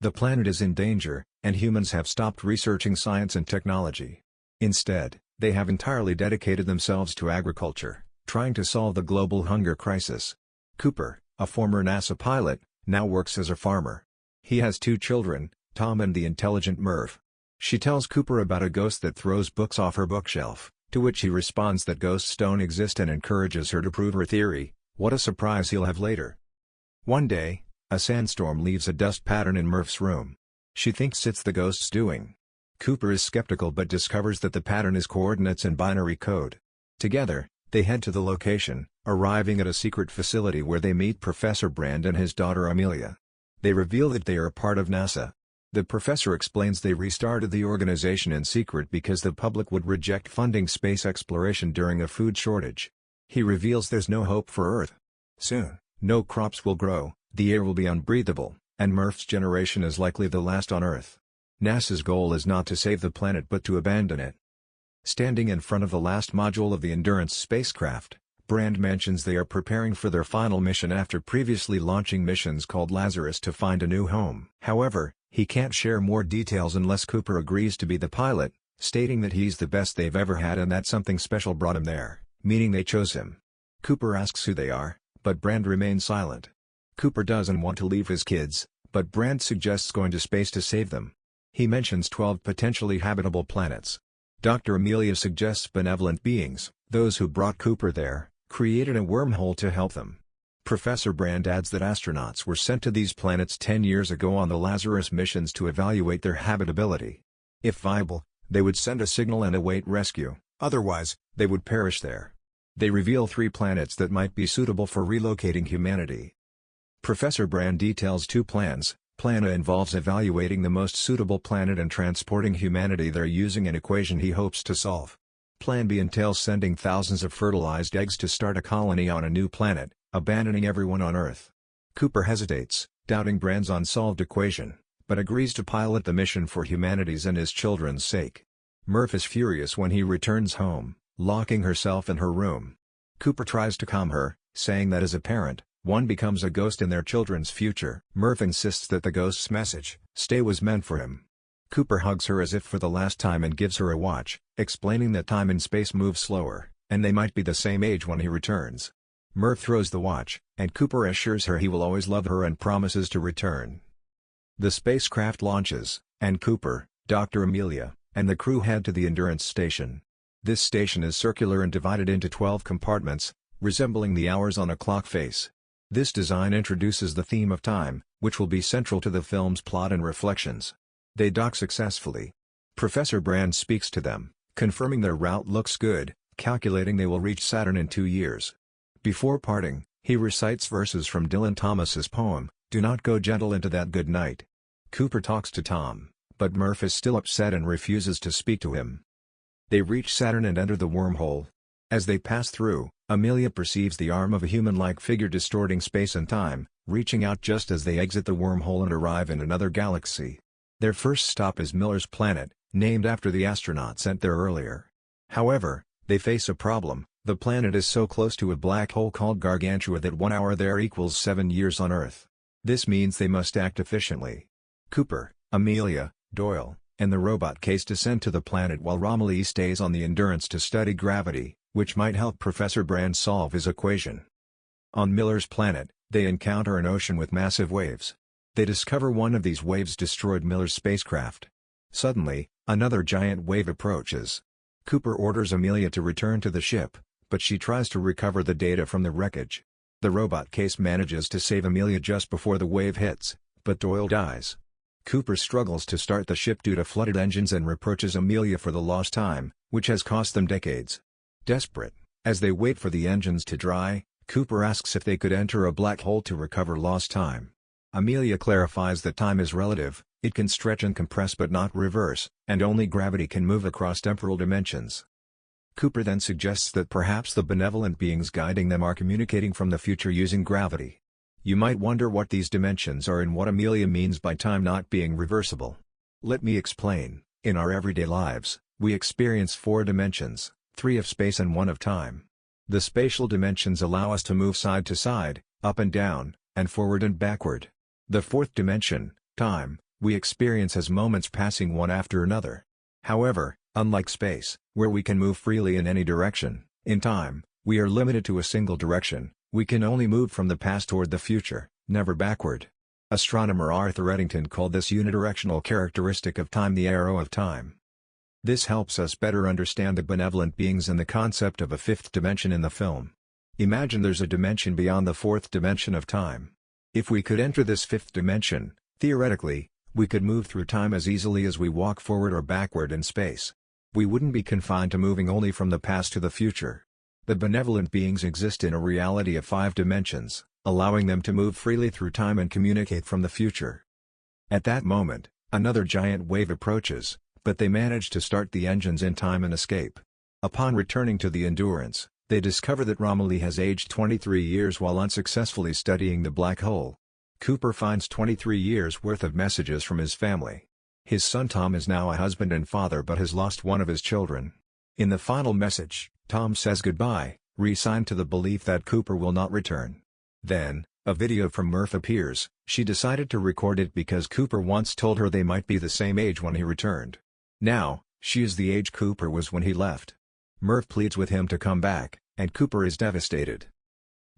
The planet is in danger, and humans have stopped researching science and technology. Instead, they have entirely dedicated themselves to agriculture, trying to solve the global hunger crisis. Cooper, a former NASA pilot, now works as a farmer. He has 2 children, Tom and the intelligent Murph. She tells Cooper about a ghost that throws books off her bookshelf, to which he responds that ghosts don't exist and encourages her to prove her theory. What a surprise he'll have later. One day, a sandstorm leaves a dust pattern in Murph's room. She thinks it's the ghost's doing. Cooper is skeptical but discovers that the pattern is coordinates and binary code. Together, they head to the location, arriving at a secret facility where they meet Professor Brand and his daughter Amelia. They reveal that they are part of NASA. The professor explains they restarted the organization in secret because the public would reject funding space exploration during a food shortage. He reveals there's no hope for Earth. Soon, no crops will grow, the air will be unbreathable, and Murph's generation is likely the last on Earth. NASA's goal is not to save the planet but to abandon it. Standing in front of the last module of the Endurance spacecraft, Brand mentions they are preparing for their final mission after previously launching missions called Lazarus to find a new home. However, he can't share more details unless Cooper agrees to be the pilot, stating that he's the best they've ever had and that something special brought him there, meaning they chose him. Cooper asks who they are, but Brand remains silent. Cooper doesn't want to leave his kids, but Brand suggests going to space to save them. He mentions 12 potentially habitable planets. Dr. Amelia suggests benevolent beings, those who brought Cooper there, created a wormhole to help them. Professor Brand adds that astronauts were sent to these planets 10 years ago on the Lazarus missions to evaluate their habitability. If viable, they would send a signal and await rescue, otherwise, they would perish there. They reveal 3 planets that might be suitable for relocating humanity. Professor Brand details 2 plans. Plan A involves evaluating the most suitable planet and transporting humanity there using an equation he hopes to solve. Plan B entails sending thousands of fertilized eggs to start a colony on a new planet, abandoning everyone on Earth. Cooper hesitates, doubting Brand's unsolved equation, but agrees to pilot the mission for humanity's and his children's sake. Murph is furious when he returns home, locking herself in her room. Cooper tries to calm her, saying that as a parent, one becomes a ghost in their children's future. Murph insists that the ghost's message, "Stay," was meant for him. Cooper hugs her as if for the last time and gives her a watch, explaining that time in space moves slower, and they might be the same age when he returns. Murph throws the watch, and Cooper assures her he will always love her and promises to return. The spacecraft launches, and Cooper, Dr. Amelia, and the crew head to the Endurance station. This station is circular and divided into 12 compartments, resembling the hours on a clock face. This design introduces the theme of time, which will be central to the film's plot and reflections. They dock successfully. Professor Brand speaks to them, confirming their route looks good, calculating they will reach Saturn in 2 years. Before parting, he recites verses from Dylan Thomas's poem, "Do not go gentle into that good night." Cooper talks to Tom, but Murph is still upset and refuses to speak to him. They reach Saturn and enter the wormhole. As they pass through, Amelia perceives the arm of a human-like figure distorting space and time, reaching out just as they exit the wormhole and arrive in another galaxy. Their first stop is Miller's planet, named after the astronaut sent there earlier. However, they face a problem. The planet is so close to a black hole called Gargantua that 1 hour there equals 7 years on Earth. This means they must act efficiently. Cooper, Amelia, Doyle, and the robot Case descend to the planet while Romilly stays on the Endurance to study gravity, which might help Professor Brand solve his equation. On Miller's planet, they encounter an ocean with massive waves. They discover one of these waves destroyed Miller's spacecraft. Suddenly, another giant wave approaches. Cooper orders Amelia to return to the ship, but she tries to recover the data from the wreckage. The robot Case manages to save Amelia just before the wave hits, but Doyle dies. Cooper struggles to start the ship due to flooded engines and reproaches Amelia for the lost time, which has cost them decades. Desperate, as they wait for the engines to dry, Cooper asks if they could enter a black hole to recover lost time. Amelia clarifies that time is relative, it can stretch and compress but not reverse, and only gravity can move across temporal dimensions. Cooper then suggests that perhaps the benevolent beings guiding them are communicating from the future using gravity. You might wonder what these dimensions are and what Amelia means by time not being reversible. Let me explain. In our everyday lives, we experience 4 dimensions, 3 of space and 1 of time. The spatial dimensions allow us to move side to side, up and down, and forward and backward. The 4th dimension, time, we experience as moments passing one after another. However, unlike space, where we can move freely in any direction, in time, we are limited to a single direction. We can only move from the past toward the future, never backward. Astronomer Arthur Eddington called this unidirectional characteristic of time the arrow of time. This helps us better understand the benevolent beings and the concept of a fifth dimension in the film. Imagine there's a dimension beyond the fourth dimension of time. If we could enter this fifth dimension, theoretically, we could move through time as easily as we walk forward or backward in space. We wouldn't be confined to moving only from the past to the future. The benevolent beings exist in a reality of 5 dimensions, allowing them to move freely through time and communicate from the future. At that moment, another giant wave approaches, but they manage to start the engines in time and escape. Upon returning to the Endurance, they discover that Romilly has aged 23 years while unsuccessfully studying the black hole. Cooper finds 23 years' worth of messages from his family. His son Tom is now a husband and father but has lost one of his children. In the final message, Tom says goodbye, resigned to the belief that Cooper will not return. Then, a video from Murph appears. She decided to record it because Cooper once told her they might be the same age when he returned. Now, she is the age Cooper was when he left. Murph pleads with him to come back, and Cooper is devastated.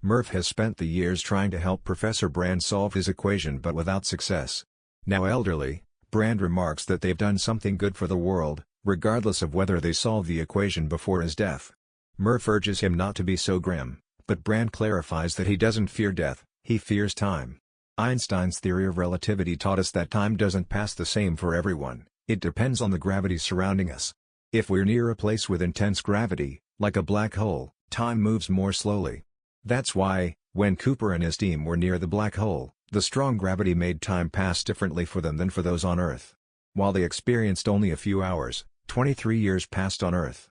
Murph has spent the years trying to help Professor Brand solve his equation but without success. Now elderly, Brand remarks that they've done something good for the world, regardless of whether they solve the equation before his death. Murph urges him not to be so grim, but Brand clarifies that he doesn't fear death, he fears time. Einstein's theory of relativity taught us that time doesn't pass the same for everyone, it depends on the gravity surrounding us. If we're near a place with intense gravity, like a black hole, time moves more slowly. That's why, when Cooper and his team were near the black hole, the strong gravity made time pass differently for them than for those on Earth. While they experienced only a few hours, 23 years passed on Earth.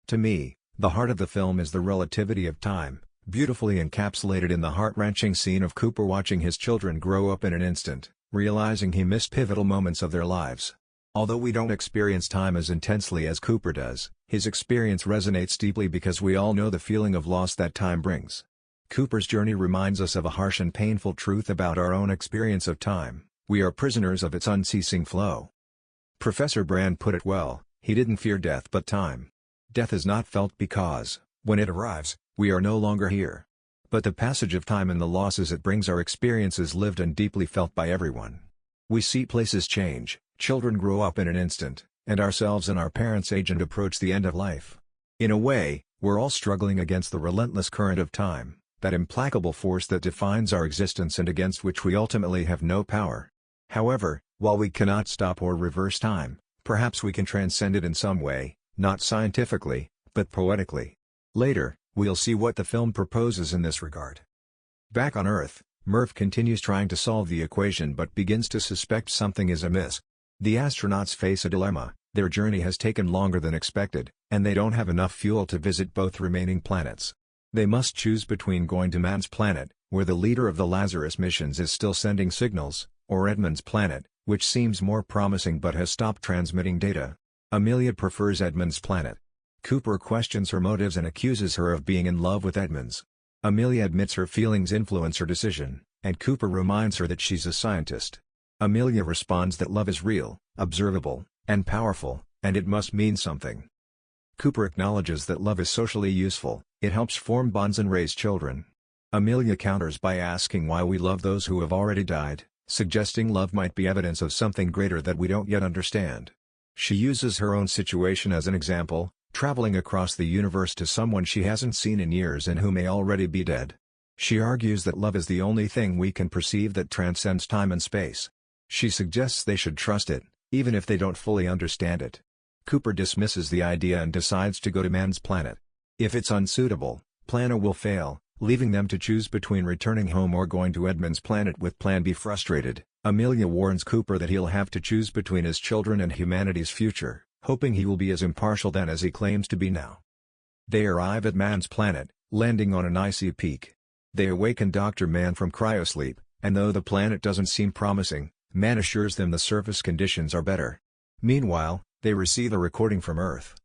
To me, the heart of the film is the relativity of time, beautifully encapsulated in the heart-wrenching scene of Cooper watching his children grow up in an instant, realizing he missed pivotal moments of their lives. Although we don't experience time as intensely as Cooper does, his experience resonates deeply because we all know the feeling of loss that time brings. Cooper's journey reminds us of a harsh and painful truth about our own experience of time: we are prisoners of its unceasing flow. Professor Brand put it well, he didn't fear death but time. Death is not felt because, when it arrives, we are no longer here. But the passage of time and the losses it brings are experiences lived and deeply felt by everyone. We see places change, children grow up in an instant, and ourselves and our parents age and approach the end of life. In a way, we're all struggling against the relentless current of time, that implacable force that defines our existence and against which we ultimately have no power. However, while we cannot stop or reverse time, perhaps we can transcend it in some way, not scientifically, but poetically. Later, we'll see what the film proposes in this regard. Back on Earth, Murph continues trying to solve the equation but begins to suspect something is amiss. The astronauts face a dilemma: their journey has taken longer than expected, and they don't have enough fuel to visit both remaining planets. They must choose between going to Man's planet, where the leader of the Lazarus missions is still sending signals, or Edmund's planet, which seems more promising but has stopped transmitting data. Amelia prefers Edmund's planet. Cooper questions her motives and accuses her of being in love with Edmunds. Amelia admits her feelings influence her decision, and Cooper reminds her that she's a scientist. Amelia responds that love is real, observable, and powerful, and it must mean something. Cooper acknowledges that love is socially useful, it helps form bonds and raise children. Amelia counters by asking why we love those who have already died, suggesting love might be evidence of something greater that we don't yet understand. She uses her own situation as an example, traveling across the universe to someone she hasn't seen in years and who may already be dead. She argues that love is the only thing we can perceive that transcends time and space. She suggests they should trust it, even if they don't fully understand it. Cooper dismisses the idea and decides to go to Man's planet. If it's unsuitable, Plan A will fail, leaving them to choose between returning home or going to Edmund's planet with Plan B. Frustrated, Amelia warns Cooper that he'll have to choose between his children and humanity's future, hoping he will be as impartial then as he claims to be now. They arrive at Man's planet, landing on an icy peak. They awaken Dr. Mann from cryosleep, and though the planet doesn't seem promising, Mann assures them the surface conditions are better. Meanwhile, they receive a recording from Earth.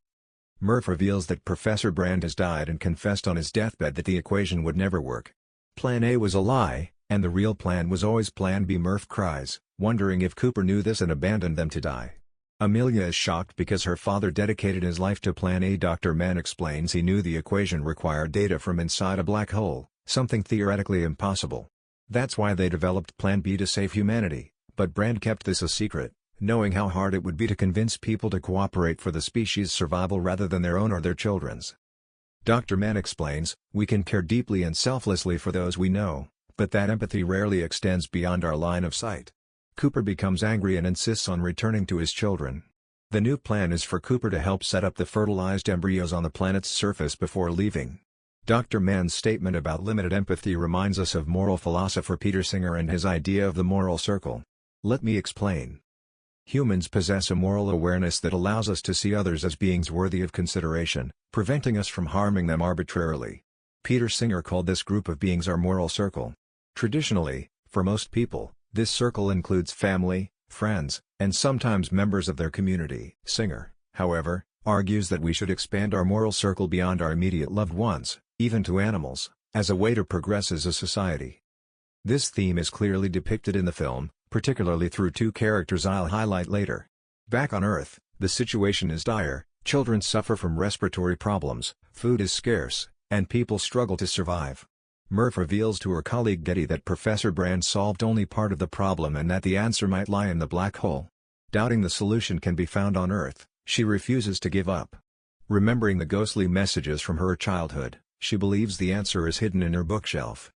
Murph reveals that Professor Brand has died and confessed on his deathbed that the equation would never work. Plan A was a lie, And the real plan was always Plan B. Murph cries, wondering if Cooper knew this and abandoned them to die. Amelia is shocked because her father dedicated his life to Plan A. Dr. Mann explains he knew the equation required data from inside a black hole, something theoretically impossible. That's why they developed Plan B to save humanity, but Brand kept this a secret, knowing how hard it would be to convince people to cooperate for the species' survival rather than their own or their children's. Dr. Mann explains, we can care deeply and selflessly for those we know, but that empathy rarely extends beyond our line of sight. Cooper becomes angry and insists on returning to his children. The new plan is for Cooper to help set up the fertilized embryos on the planet's surface before leaving. Dr. Mann's statement about limited empathy reminds us of moral philosopher Peter Singer and his idea of the moral circle. Let me explain. Humans possess a moral awareness that allows us to see others as beings worthy of consideration, preventing us from harming them arbitrarily. Peter Singer called this group of beings our moral circle. Traditionally, for most people, this circle includes family, friends, and sometimes members of their community. Singer, however, argues that we should expand our moral circle beyond our immediate loved ones, even to animals, as a way to progress as a society. This theme is clearly depicted in the film, particularly through two characters I'll highlight later. Back on Earth, the situation is dire, children suffer from respiratory problems, food is scarce, and people struggle to survive. Murph reveals to her colleague Getty that Professor Brand solved only part of the problem and that the answer might lie in the black hole. Doubting the solution can be found on Earth, she refuses to give up. Remembering the ghostly messages from her childhood, she believes the answer is hidden in her bookshelf.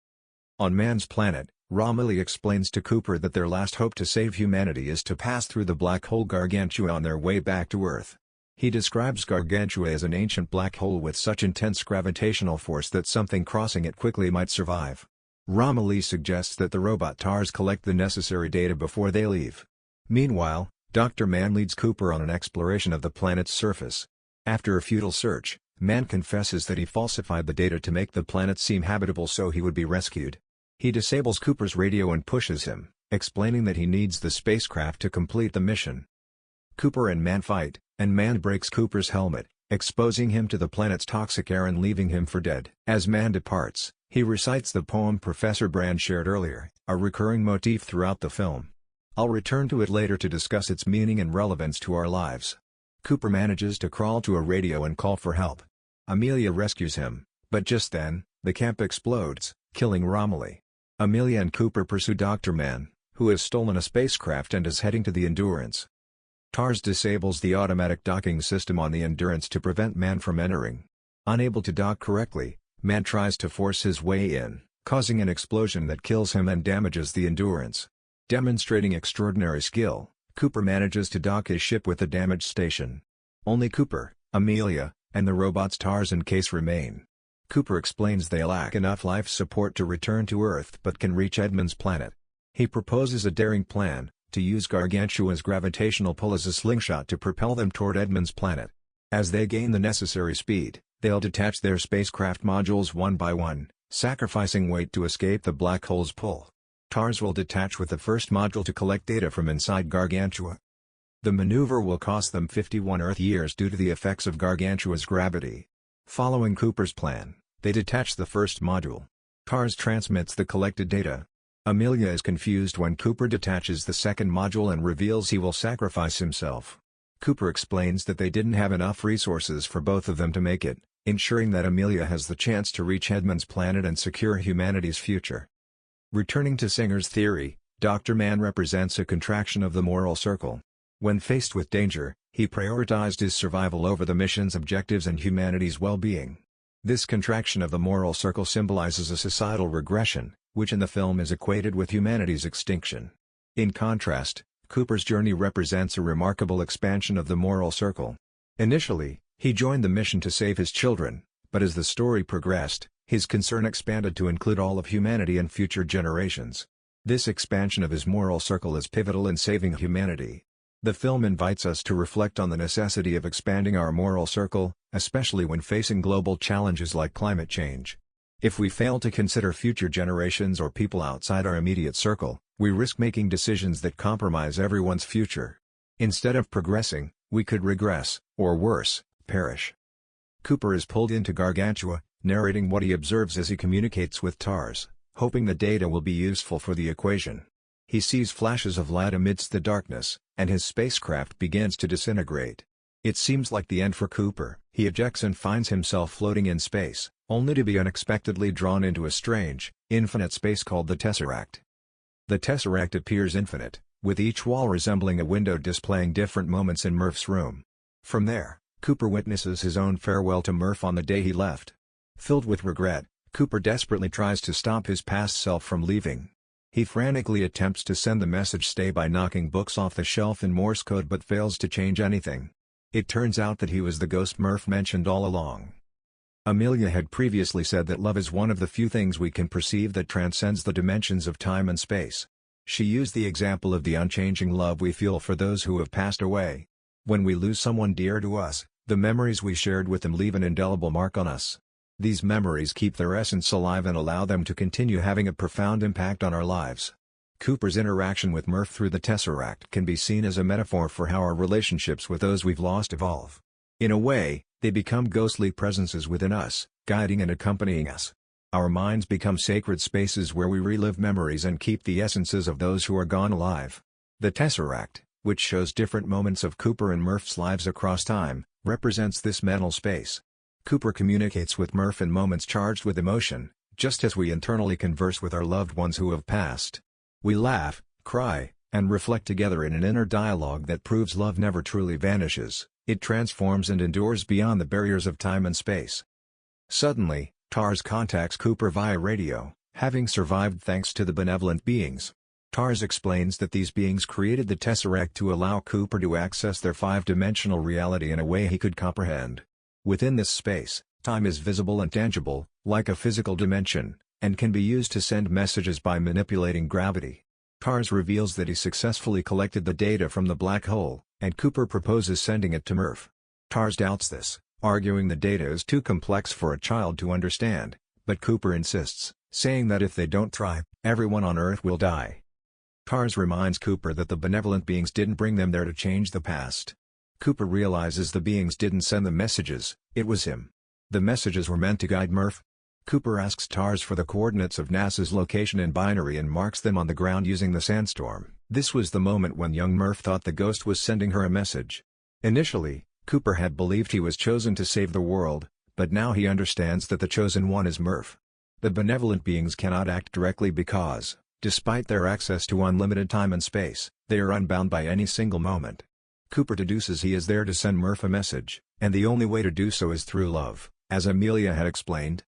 On Mann's planet, Romilly explains to Cooper that their last hope to save humanity is to pass through the black hole Gargantua on their way back to Earth. He describes Gargantua as an ancient black hole with such intense gravitational force that something crossing it quickly might survive. Romilly suggests that the robot TARS collect the necessary data before they leave. Meanwhile, Dr. Mann leads Cooper on an exploration of the planet's surface. After a futile search, Mann confesses that he falsified the data to make the planet seem habitable so he would be rescued. He disables Cooper's radio and pushes him, explaining that he needs the spacecraft to complete the mission. Cooper and Mann fight, and Mann breaks Cooper's helmet, exposing him to the planet's toxic air and leaving him for dead. As Mann departs, he recites the poem Professor Brand shared earlier, a recurring motif throughout the film. I'll return to it later to discuss its meaning and relevance to our lives. Cooper manages to crawl to a radio and call for help. Amelia rescues him, but just then, the camp explodes, killing Romilly. Amelia and Cooper pursue Dr. Mann, who has stolen a spacecraft and is heading to the Endurance. TARS disables the automatic docking system on the Endurance to prevent Mann from entering. Unable to dock correctly, Mann tries to force his way in, causing an explosion that kills him and damages the Endurance. Demonstrating extraordinary skill, Cooper manages to dock his ship with the damaged station. Only Cooper, Amelia, and the robots TARS and Case remain. Cooper explains they lack enough life support to return to Earth but can reach Edmund's planet. He proposes a daring plan, to use Gargantua's gravitational pull as a slingshot to propel them toward Edmund's planet. As they gain the necessary speed, they'll detach their spacecraft modules one by one, sacrificing weight to escape the black hole's pull. TARS will detach with the first module to collect data from inside Gargantua. The maneuver will cost them 51 Earth years due to the effects of Gargantua's gravity. Following Cooper's plan, they detach the first module. TARS transmits the collected data. Amelia is confused when Cooper detaches the second module and reveals he will sacrifice himself. Cooper explains that they didn't have enough resources for both of them to make it, ensuring that Amelia has the chance to reach Edmund's planet and secure humanity's future. Returning to Singer's theory, Dr. Mann represents a contraction of the moral circle. When faced with danger, he prioritized his survival over the mission's objectives and humanity's well-being. This contraction of the moral circle symbolizes a societal regression, which in the film is equated with humanity's extinction. In contrast, Cooper's journey represents a remarkable expansion of the moral circle. Initially, he joined the mission to save his children, but as the story progressed, his concern expanded to include all of humanity and future generations. This expansion of his moral circle is pivotal in saving humanity. The film invites us to reflect on the necessity of expanding our moral circle, especially when facing global challenges like climate change. If we fail to consider future generations or people outside our immediate circle, we risk making decisions that compromise everyone's future. Instead of progressing, we could regress, or worse, perish. Cooper is pulled into Gargantua, narrating what he observes as he communicates with TARS. hoping the data will be useful for the equation. He sees flashes of light amidst the darkness, and his spacecraft begins to disintegrate. It seems like the end for Cooper. He ejects and finds himself floating in space, only to be unexpectedly drawn into a strange, infinite space called the Tesseract. The Tesseract appears infinite, with each wall resembling a window displaying different moments in Murph's room. From there, Cooper witnesses his own farewell to Murph on the day he left. Filled with regret, Cooper desperately tries to stop his past self from leaving. He frantically attempts to send the message "stay" by knocking books off the shelf in Morse code but fails to change anything. It turns out that he was the ghost Murph mentioned all along. Amelia had previously said that love is one of the few things we can perceive that transcends the dimensions of time and space. She used the example of the unchanging love we feel for those who have passed away. When we lose someone dear to us, the memories we shared with them leave an indelible mark on us. These memories keep their essence alive and allow them to continue having a profound impact on our lives. Cooper's interaction with Murph through the Tesseract can be seen as a metaphor for how our relationships with those we've lost evolve. In a way, they become ghostly presences within us, guiding and accompanying us. Our minds become sacred spaces where we relive memories and keep the essences of those who are gone alive. The Tesseract, which shows different moments of Cooper and Murph's lives across time, represents this mental space. Cooper communicates with Murph in moments charged with emotion, just as we internally converse with our loved ones who have passed. We laugh, cry, and reflect together in an inner dialogue that proves love never truly vanishes, it transforms and endures beyond the barriers of time and space. Suddenly, Tars contacts Cooper via radio, having survived thanks to the benevolent beings. Tars explains that these beings created the Tesseract to allow Cooper to access their five-dimensional reality in a way he could comprehend. Within this space, time is visible and tangible, like a physical dimension, and can be used to send messages by manipulating gravity. Tars reveals that he successfully collected the data from the black hole, and Cooper proposes sending it to Murph. Tars doubts this, arguing the data is too complex for a child to understand, but Cooper insists, saying that if they don't try, everyone on Earth will die. Tars reminds Cooper that the benevolent beings didn't bring them there to change the past. Cooper realizes the beings didn't send the messages, it was him. The messages were meant to guide Murph. Cooper asks Tars for the coordinates of NASA's location in binary and marks them on the ground using the sandstorm. This was the moment when young Murph thought the ghost was sending her a message. Initially, Cooper had believed he was chosen to save the world, but now he understands that the chosen one is Murph. The benevolent beings cannot act directly because, despite their access to unlimited time and space, they are unbound by any single moment. Cooper deduces he is there to send Murph a message, and the only way to do so is through love, as Amelia had explained.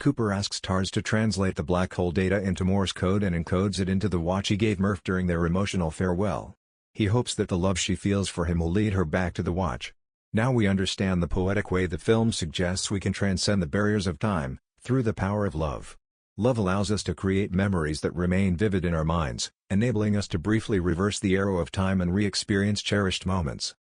Cooper asks Tars to translate the black hole data into Morse code and encodes it into the watch he gave Murph during their emotional farewell. He hopes that the love she feels for him will lead her back to the watch. Now we understand the poetic way the film suggests we can transcend the barriers of time, through the power of love. Love allows us to create memories that remain vivid in our minds, enabling us to briefly reverse the arrow of time and re-experience cherished moments.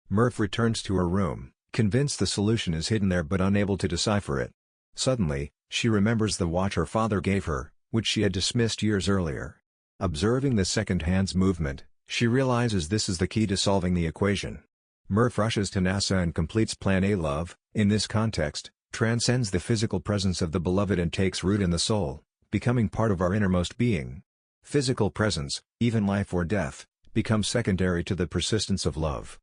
Murph returns to her room, convinced the solution is hidden there but unable to decipher it. Suddenly, she remembers the watch her father gave her, which she had dismissed years earlier. Observing the second hand's movement, she realizes this is the key to solving the equation. Murph rushes to NASA and completes Plan A. Love, in this context, transcends the physical presence of the beloved and takes root in the soul, becoming part of our innermost being. Physical presence, even life or death, becomes secondary to the persistence of love.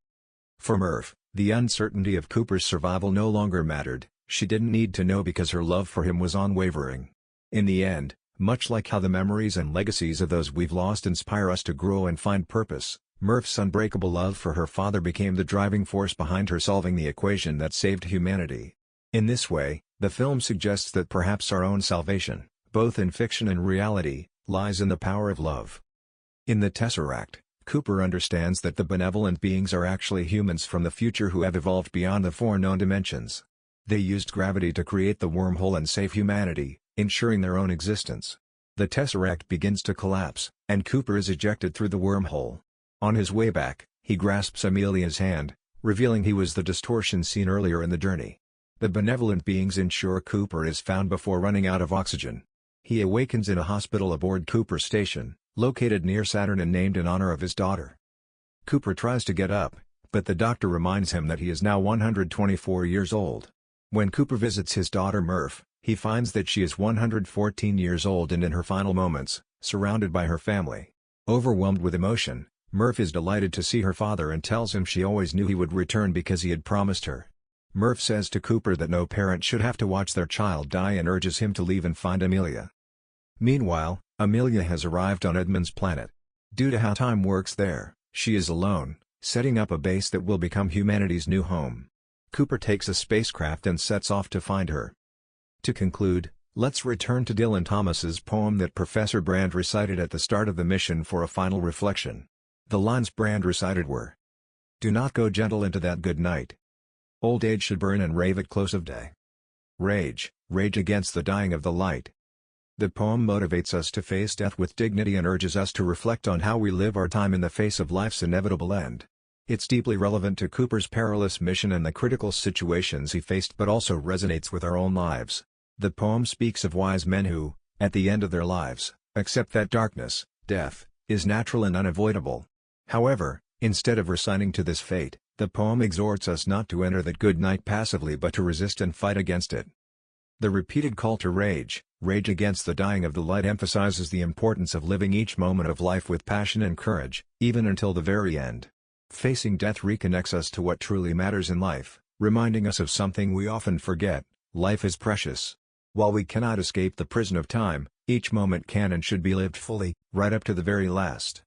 For Murph, the uncertainty of Cooper's survival no longer mattered, she didn't need to know because her love for him was unwavering. In the end, much like how the memories and legacies of those we've lost inspire us to grow and find purpose, Murph's unbreakable love for her father became the driving force behind her solving the equation that saved humanity. In this way, the film suggests that perhaps our own salvation, both in fiction and reality, lies in the power of love. In the Tesseract, Cooper understands that the benevolent beings are actually humans from the future who have evolved beyond the four known dimensions. They used gravity to create the wormhole and save humanity, ensuring their own existence. The Tesseract begins to collapse, and Cooper is ejected through the wormhole. On his way back, he grasps Amelia's hand, revealing he was the distortion seen earlier in the journey. The benevolent beings ensure Cooper is found before running out of oxygen. He awakens in a hospital aboard Cooper Station, located near Saturn and named in honor of his daughter. Cooper tries to get up, but the doctor reminds him that he is now 124 years old. When Cooper visits his daughter Murph, He finds that she is 114 years old and in her final moments, surrounded by her family. Overwhelmed with emotion, Murph is delighted to see her father and tells him she always knew he would return because he had promised her. Murph says to Cooper that no parent should have to watch their child die and urges him to leave and find Amelia. Meanwhile, Amelia has arrived on Edmund's planet. Due to how time works there, she is alone, setting up a base that will become humanity's new home. Cooper takes a spacecraft and sets off to find her. To conclude, let's return to Dylan Thomas's poem that Professor Brand recited at the start of the mission for a final reflection. The lines Brand recited were: "Do not go gentle into that good night. Old age should burn and rave at close of day. Rage, rage against the dying of the light." The poem motivates us to face death with dignity and urges us to reflect on how we live our time in the face of life's inevitable end. It's deeply relevant to Cooper's perilous mission and the critical situations he faced, but also resonates with our own lives. The poem speaks of wise men who, at the end of their lives, accept that darkness, death, is natural and unavoidable. However, instead of resigning to this fate, the poem exhorts us not to enter that good night passively but to resist and fight against it. The repeated call to rage, rage against the dying of the light, emphasizes the importance of living each moment of life with passion and courage, even until the very end. Facing death reconnects us to what truly matters in life, reminding us of something we often forget: life is precious. While we cannot escape the prison of time, each moment can and should be lived fully, right up to the very last.